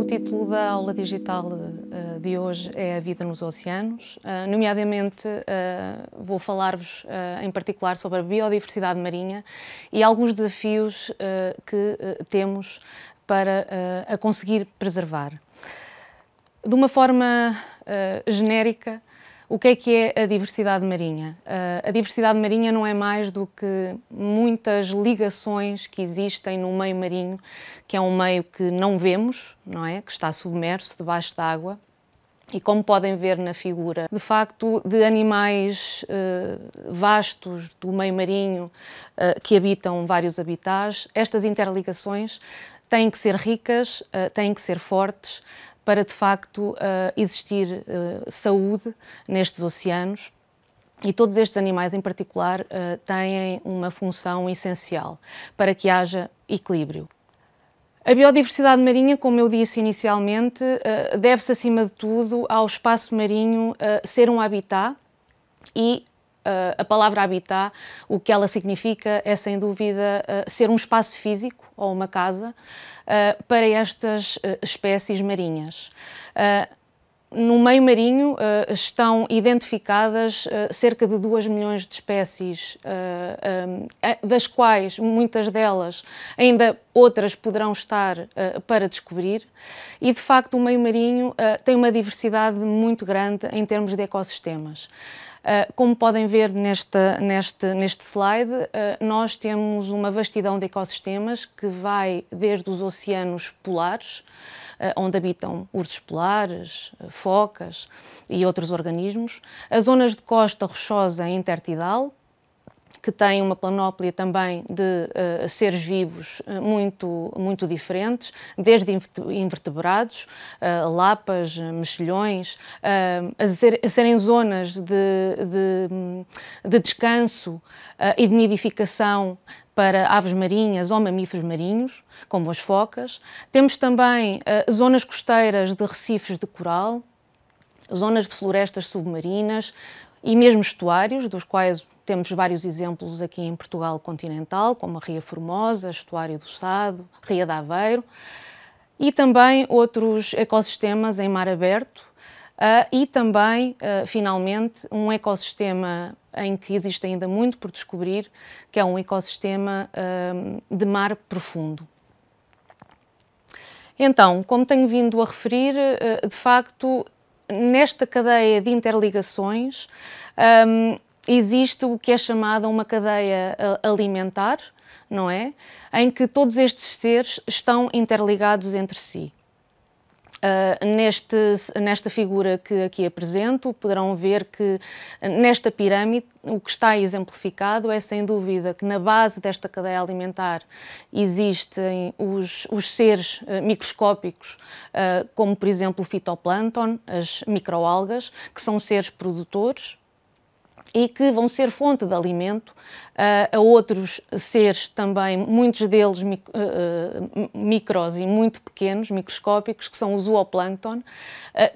título da aula digital de hoje é A Vida nos Oceanos. Nomeadamente, vou falar-vos em particular sobre a biodiversidade marinha e alguns desafios que temos para a conseguir preservar. De uma forma genérica, o que é a diversidade marinha? A diversidade marinha não é mais do que muitas ligações que existem no meio marinho, que é um meio que não vemos, não é? Que está submerso debaixo d'água. E como podem ver na figura, de facto, de animais vastos do meio marinho que habitam vários habitats, estas interligações têm que ser ricas, têm que ser fortes, para de facto existir saúde nestes oceanos, e todos estes animais em particular têm uma função essencial para que haja equilíbrio. A biodiversidade marinha, como eu disse inicialmente, deve-se acima de tudo ao espaço marinho ser um habitat e a palavra habitat, o que ela significa é, sem dúvida, ser um espaço físico ou uma casa para estas espécies marinhas. No meio marinho estão identificadas cerca de 2 milhões de espécies, das quais muitas delas, ainda outras poderão estar para descobrir, e de facto o meio marinho tem uma diversidade muito grande em termos de ecossistemas. Como podem ver neste slide, nós temos uma vastidão de ecossistemas que vai desde os oceanos polares, onde habitam ursos polares, focas e outros organismos, as zonas de costa rochosa e intertidal, que têm uma planóplia também de seres vivos muito diferentes, desde invertebrados, lapas, mexilhões, a serem zonas de descanso e de nidificação para aves marinhas ou mamíferos marinhos, como as focas. Temos também zonas costeiras de recifes de coral, zonas de florestas submarinas e mesmo estuários, dos quais temos vários exemplos aqui em Portugal continental, como a Ria Formosa, Estuário do Sado, Ria de Aveiro, e também outros ecossistemas em mar aberto, e também, finalmente, um ecossistema em que existe ainda muito por descobrir, que é um ecossistema de mar profundo. Então, como tenho vindo a referir, de facto, nesta cadeia de interligações, existe o que é chamada uma cadeia alimentar, não é? Em que todos estes seres estão interligados entre si. Nesta figura que aqui apresento, poderão ver que nesta pirâmide o que está exemplificado é, sem dúvida, que na base desta cadeia alimentar existem os seres microscópicos, como por exemplo o fitoplâncton, as microalgas, que são seres produtores e que vão ser fonte de alimento a outros seres também, muitos deles micros e muito pequenos, microscópicos, que são o zooplâncton,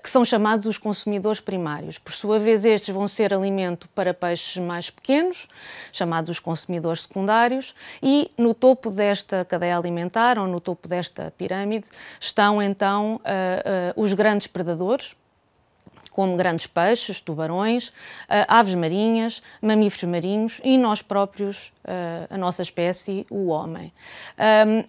que são chamados os consumidores primários. Por sua vez, estes vão ser alimento para peixes mais pequenos, chamados os consumidores secundários, e no topo desta cadeia alimentar, ou no topo desta pirâmide, estão então os grandes predadores, como grandes peixes, tubarões, aves marinhas, mamíferos marinhos e nós próprios, a nossa espécie, o homem.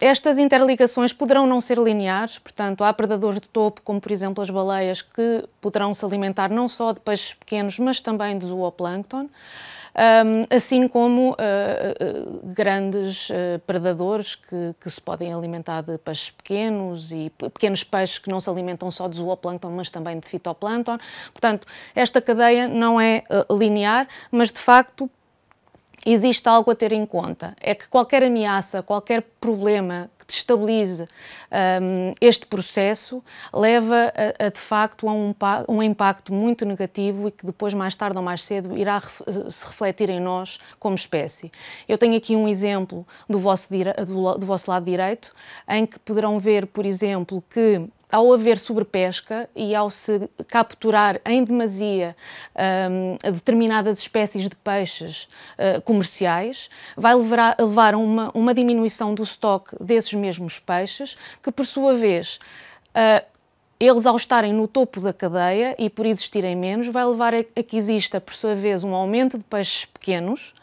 Estas interligações poderão não ser lineares, portanto, há predadores de topo, como por exemplo as baleias, que poderão se alimentar não só de peixes pequenos, mas também de zooplâncton, assim como grandes predadores que se podem alimentar de peixes pequenos e pequenos peixes que não se alimentam só de zooplâncton, mas também de fitoplâncton. Portanto, esta cadeia não é linear, mas de facto existe algo a ter em conta, é que qualquer ameaça, qualquer problema que destabilize este processo leva de facto a um impacto muito negativo e que depois, mais tarde ou mais cedo, irá se refletir em nós como espécie. Eu tenho aqui um exemplo do vosso lado direito, em que poderão ver, por exemplo, que ao haver sobrepesca e ao se capturar em demasia determinadas espécies de peixes comerciais, vai levar a uma diminuição do estoque desses mesmos peixes, que por sua vez Eles, ao estarem no topo da cadeia e por existirem menos, vai levar a que exista, por sua vez, um aumento de peixes pequenos.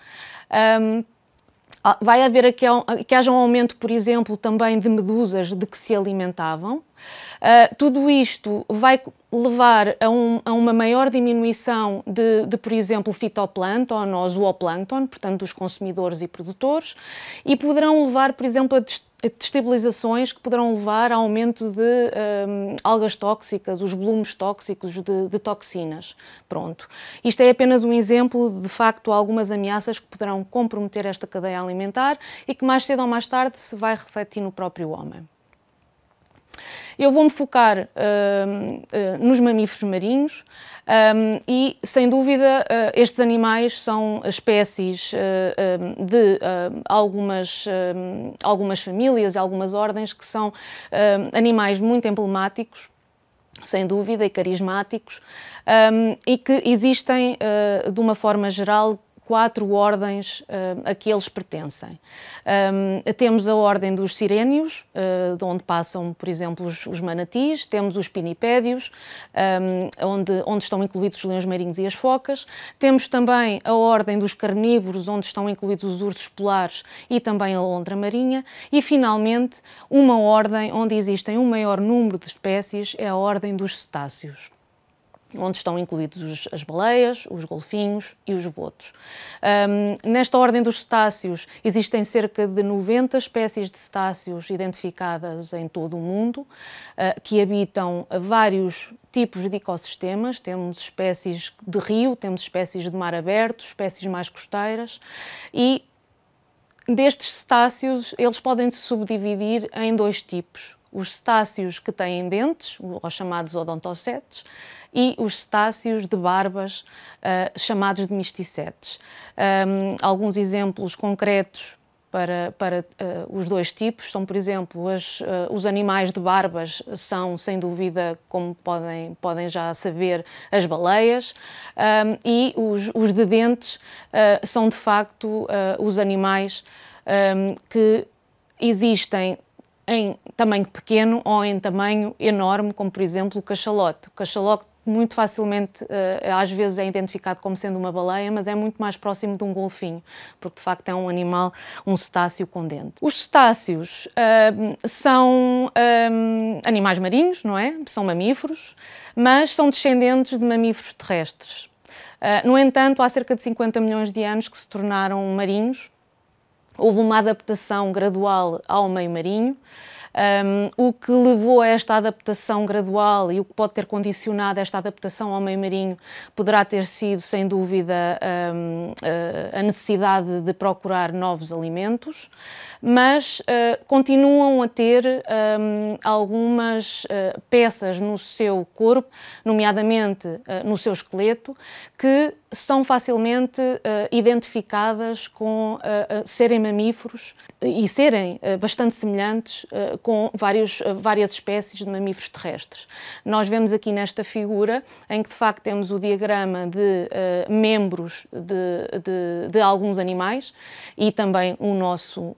Vai haver que haja um aumento, por exemplo, também de medusas de que se alimentavam. Tudo isto vai levar a uma maior diminuição de, por exemplo, fitoplâncton ou zooplâncton, portanto, dos consumidores e produtores, e poderão levar, por exemplo, a destabilizações que poderão levar a aumento de algas tóxicas, os volumes tóxicos de toxinas. Pronto. Isto é apenas um exemplo de facto, algumas ameaças que poderão comprometer esta cadeia alimentar e que mais cedo ou mais tarde se vai refletir no próprio homem. Eu vou-me focar nos mamíferos marinhos e, sem dúvida, estes animais são espécies de algumas famílias e algumas ordens que são animais muito emblemáticos, sem dúvida, e carismáticos, e que existem, de uma forma geral, 4 ordens a que eles pertencem. Temos a ordem dos sirénios, de onde passam, por exemplo, os manatis, temos os pinipédios, onde estão incluídos os leões marinhos e as focas, temos também a ordem dos carnívoros, onde estão incluídos os ursos polares e também a lontra marinha, e, finalmente, uma ordem onde existem um maior número de espécies, é a ordem dos cetáceos, onde estão incluídos as baleias, os golfinhos e os botos. Nesta ordem dos cetáceos existem cerca de 90 espécies de cetáceos identificadas em todo o mundo, que habitam vários tipos de ecossistemas. Temos espécies de rio, temos espécies de mar aberto, espécies mais costeiras, e destes cetáceos eles podem se subdividir em 2 tipos. Os cetáceos que têm dentes, os chamados odontocetes, e os cetáceos de barbas, chamados de misticetes. Alguns exemplos concretos para os 2 tipos são, por exemplo, os animais de barbas são, sem dúvida, como podem já saber, as baleias, e os de dentes são, de facto, os animais que existem em tamanho pequeno ou em tamanho enorme, como, por exemplo, o cachalote. O cachalote muito facilmente, às vezes, é identificado como sendo uma baleia, mas é muito mais próximo de um golfinho, porque, de facto, é um animal, um cetáceo com dente. Os cetáceos são animais marinhos, não é? São mamíferos, mas são descendentes de mamíferos terrestres. No entanto, há cerca de 50 milhões de anos que se tornaram marinhos. Houve uma adaptação gradual ao meio marinho. O que levou a esta adaptação gradual e o que pode ter condicionado esta adaptação ao meio marinho poderá ter sido, sem dúvida, a necessidade de procurar novos alimentos, mas continuam a ter algumas peças no seu corpo, nomeadamente no seu esqueleto, que são facilmente identificadas com serem mamíferos e serem bastante semelhantes com várias espécies de mamíferos terrestres. Nós vemos aqui nesta figura, em que de facto temos o diagrama de membros de alguns animais e também um nosso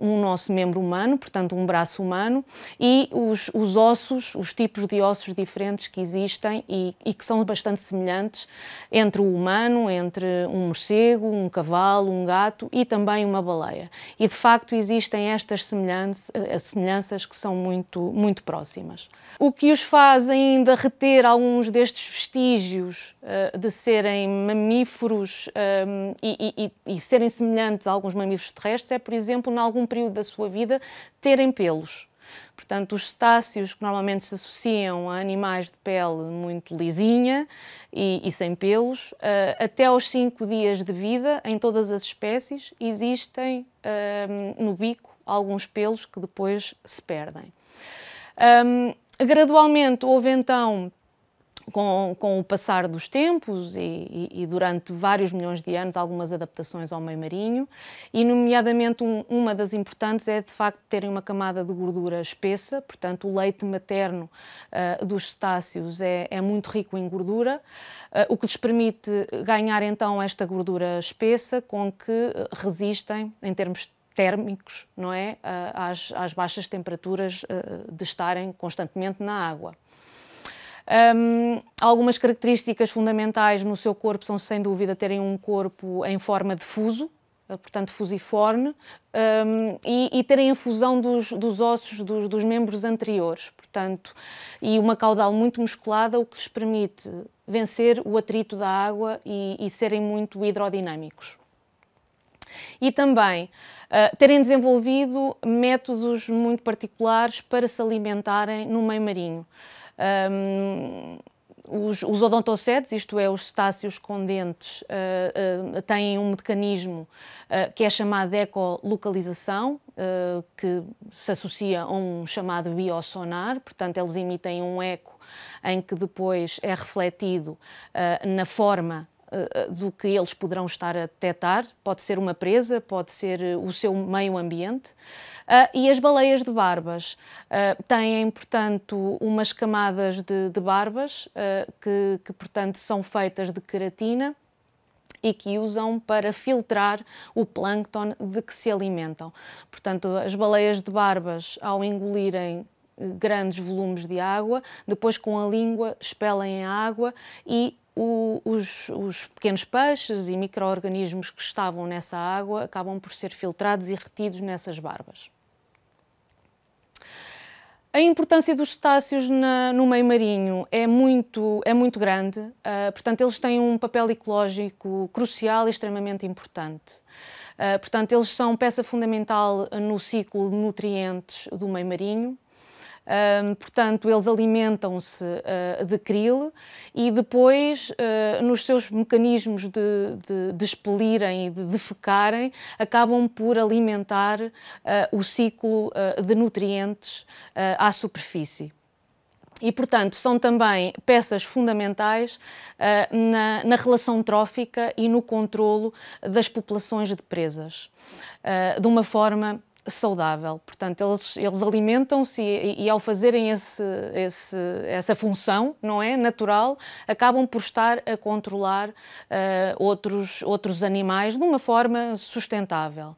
membro humano, portanto um braço humano, e os ossos, os tipos de ossos diferentes que existem e que são bastante semelhantes entre o humano, entre um morcego, um cavalo, um gato e também uma baleia. E de facto existem estas semelhanças que são muito próximas. O que os faz ainda reter alguns destes vestígios de serem mamíferos e serem semelhantes a alguns mamíferos terrestres é, por exemplo, em algum período da sua vida, terem pelos. Portanto, os cetáceos que normalmente se associam a animais de pele muito lisinha e sem pelos, até aos 5 dias de vida, em todas as espécies, existem no bico alguns pelos que depois se perdem. Gradualmente houve então, com o passar dos tempos e durante vários milhões de anos, algumas adaptações ao meio marinho, e nomeadamente uma das importantes é de facto terem uma camada de gordura espessa, portanto o leite materno dos cetáceos é muito rico em gordura, o que lhes permite ganhar então esta gordura espessa com que resistem em termos térmicos, não é, às baixas temperaturas de estarem constantemente na água. Algumas características fundamentais no seu corpo são, sem dúvida, terem um corpo em forma de fuso, portanto fusiforme, e terem a fusão dos ossos dos membros anteriores, portanto, e uma caudal muito musculada, o que lhes permite vencer o atrito da água e serem muito hidrodinâmicos. E também terem desenvolvido métodos muito particulares para se alimentarem no meio marinho. Os odontocetes, isto é, os cetáceos com dentes, têm um mecanismo que é chamado de ecolocalização, que se associa a um chamado biossonar, portanto eles emitem um eco em que depois é refletido na forma do que eles poderão estar a detectar, pode ser uma presa, pode ser o seu meio ambiente. E as baleias de barbas têm, portanto, umas camadas de barbas que, portanto, são feitas de queratina e que usam para filtrar o plâncton de que se alimentam. Portanto, as baleias de barbas, ao engolirem grandes volumes de água, depois com a língua expelem a água e os pequenos peixes e micro-organismos que estavam nessa água acabam por ser filtrados e retidos nessas barbas. A importância dos cetáceos no meio marinho é muito grande, portanto eles têm um papel ecológico crucial e extremamente importante. Portanto, eles são peça fundamental no ciclo de nutrientes do meio marinho. Portanto, eles alimentam-se de krill e depois, nos seus mecanismos de expelirem e de defecarem, acabam por alimentar o ciclo de nutrientes à superfície. E, portanto, são também peças fundamentais na relação trófica e no controlo das populações de presas, de uma forma saudável. Portanto, eles alimentam-se e ao fazerem essa função, não é, natural, acabam por estar a controlar outros animais de uma forma sustentável.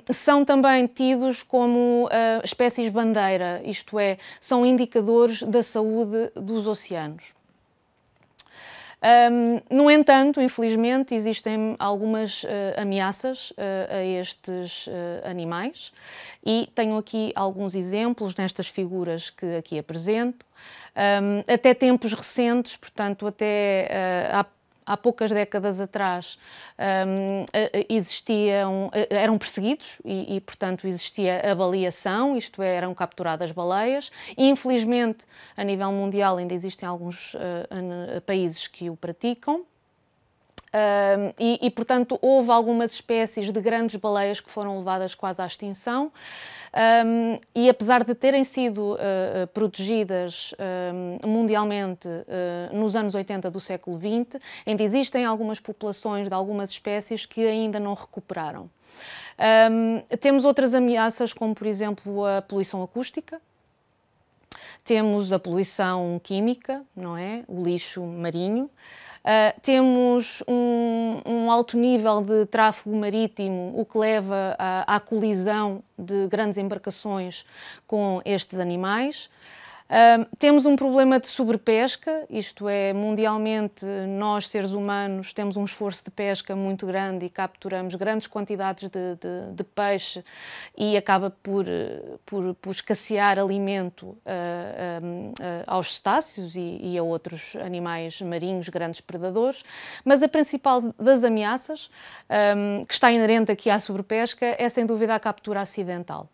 São também tidos como espécies bandeira, isto é, são indicadores da saúde dos oceanos. No entanto, infelizmente, existem algumas ameaças a estes animais e tenho aqui alguns exemplos nestas figuras que aqui apresento. Até tempos recentes, portanto, até há poucas décadas atrás, eram perseguidos e, portanto, existia a baleação, isto é, eram capturadas baleias. E, infelizmente, a nível mundial ainda existem alguns países que o praticam. Portanto, houve algumas espécies de grandes baleias que foram levadas quase à extinção e, apesar de terem sido protegidas mundialmente nos anos 80 do século XX, ainda existem algumas populações de algumas espécies que ainda não recuperaram. Temos outras ameaças, como, por exemplo, a poluição acústica. Temos a poluição química, não é? O lixo marinho. Temos um alto nível de tráfego marítimo, o que leva à colisão de grandes embarcações com estes animais. Temos um problema de sobrepesca, isto é, mundialmente nós, seres humanos, temos um esforço de pesca muito grande e capturamos grandes quantidades de peixe e acaba por escassear alimento aos cetáceos e a outros animais marinhos, grandes predadores. Mas a principal das ameaças, que está inerente aqui à sobrepesca, é sem dúvida a captura acidental.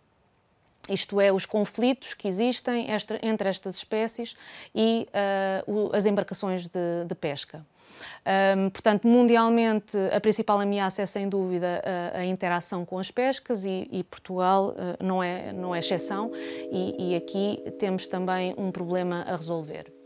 Isto é, os conflitos que existem entre estas espécies e as embarcações de pesca. Portanto, mundialmente, a principal ameaça é, sem dúvida, a interação com as pescas e Portugal não é exceção e aqui temos também um problema a resolver.